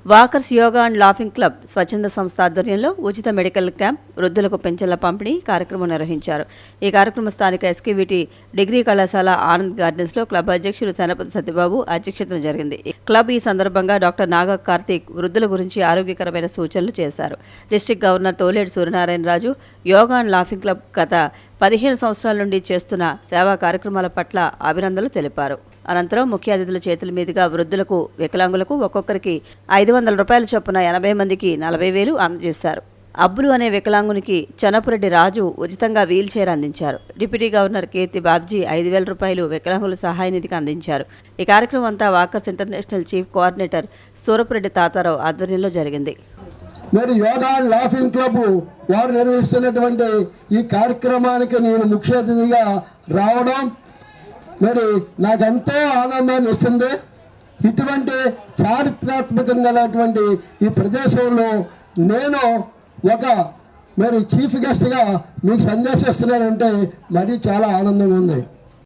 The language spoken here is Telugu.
Walkers yoga and laughing club స్వచ్ఛంద సంస్థ ఆధ్వర్యంలో ఉచిత మెడికల్ క్యాంప్, వృద్ధులకు పెన్షన్ల పంపిణీ కార్యక్రమం నిర్వహించారు. ఈ కార్యక్రమం స్థానిక ఎస్కేవిటి డిగ్రీ కళాశాల ఆనంద్ గార్డెన్స్లో క్లబ్ అధ్యక్షుడు శనపతి సత్యబాబు అధ్యక్షతన జరిగింది. క్లబ్ ఈ సందర్భంగా డాక్టర్ నాగా కార్తీక్ వృద్ధుల గురించి ఆరోగ్యకరమైన సూచనలు చేశారు. డిస్ట్రిక్ట్ గవర్నర్ తోలేడు Suryanarayanaraju yoga and laughing club గత 15 సంవత్సరాల నుండి చేస్తున్న సేవా కార్యక్రమాల పట్ల అభినందనలు తెలిపారు. అనంతరం ముఖ్య అతిథుల చేతుల మీదుగా వృద్ధులకు, వికలాంగులకు ఒక్కొక్కరికి 500 రూపాయల చొప్పున 80 మందికి 40,000 అందజేశారు. అబ్బులు అనే వికలాంగునికి చనపురెడ్డి రాజు ఉచితంగా వీల్ చైర్ అందించారు. డిప్యూటీ గవర్నర్ కీర్తి బాబ్జీ 5,000 రూపాయలు వికలాంగుల సహాయ నిధికి అందించారు. ఈ కార్యక్రమం అంతా walkers international chief coordinator Surapureddy Tatarao ఆధ్వర్యంలో జరిగింది. మరి యోగా లాఫింగ్ క్లబ్ వారు నిర్వహిస్తున్నటువంటి ఈ కార్యక్రమానికి నేను ముఖ్య అతిథిగా రావడం మరి నాకెంతో ఆనందాన్ని ఇస్తుంది. ఇటువంటి చారిత్రాత్మకంగా ఈ ప్రదేశంలో నేను ఒక చీఫ్ గెస్ట్గా మీకు సందేశిస్తున్నానంటే మరీ చాలా ఆనందంగా ఉంది.